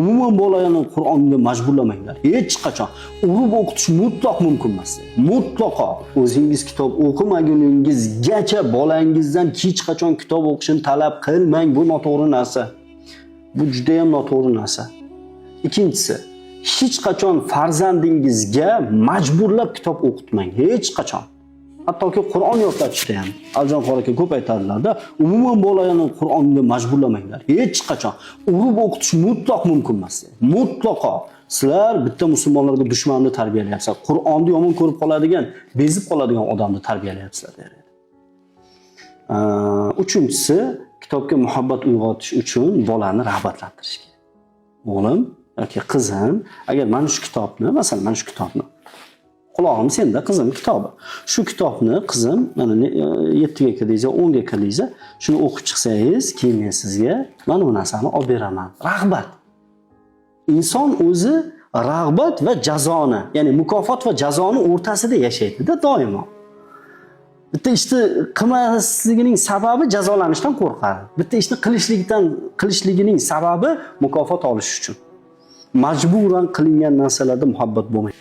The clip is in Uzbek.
umuman bolalarni Qur'onga majburlamanglar. Hech qachon urib o'qitish mutlaq mumkin emas. Mutlaqo o'zingiz kitob o'qimaguningizgacha bolangizdan hech qachon kitob o'qishini talab qilmang. Bu noto'g'ri narsa. Bu juda ham noto'g'ri narsa. Ikkinchisi, hech qachon farzandingizga majburlab kitob o'qitmang. Hech qachon. Hattoki Qur'on yodlatishda ham Aljon aka ko'p aytadilar-da, umuman bolalarni Qur'onga majburlamanglar. Hech qachon urib o'qitish mutlaq mumkin emas. Mutlaqo sizlar bitta musulmonlarga dushmanni tarbiyalayapsizlar. Qur'onni yomon ko'rib qoladigan, bezib qoladigan odamni tarbiyalayapsizlar der edi. Uchinchisi, kitobga muhabbat uyg'otish uchun bolani rag'batlantirish kerak. O'g'lim yoki qizim, agar mana shu kitobni, masalan, mana shu kitobni qulog'im senda qizim kitobi. Shu kitobni qizim mana 7 ga kirdingiz, 10 ga kirdingiz, shuni o'qib chiqsangiz, keyin men sizga mana bu narsani olib beraman. Rag'bat. Inson o'zi rag'bat va jazoni, ya'ni mukofot va jazoni o'rtasida yashaydi-da doimo. Bitta ishni qilmasligining sababi jazolanishdan qo'rqadi. Bitta ishni qilishligining sababi mukofot olish uchun. Majburan qilingan narsalarda muhabbat bo'lmaydi.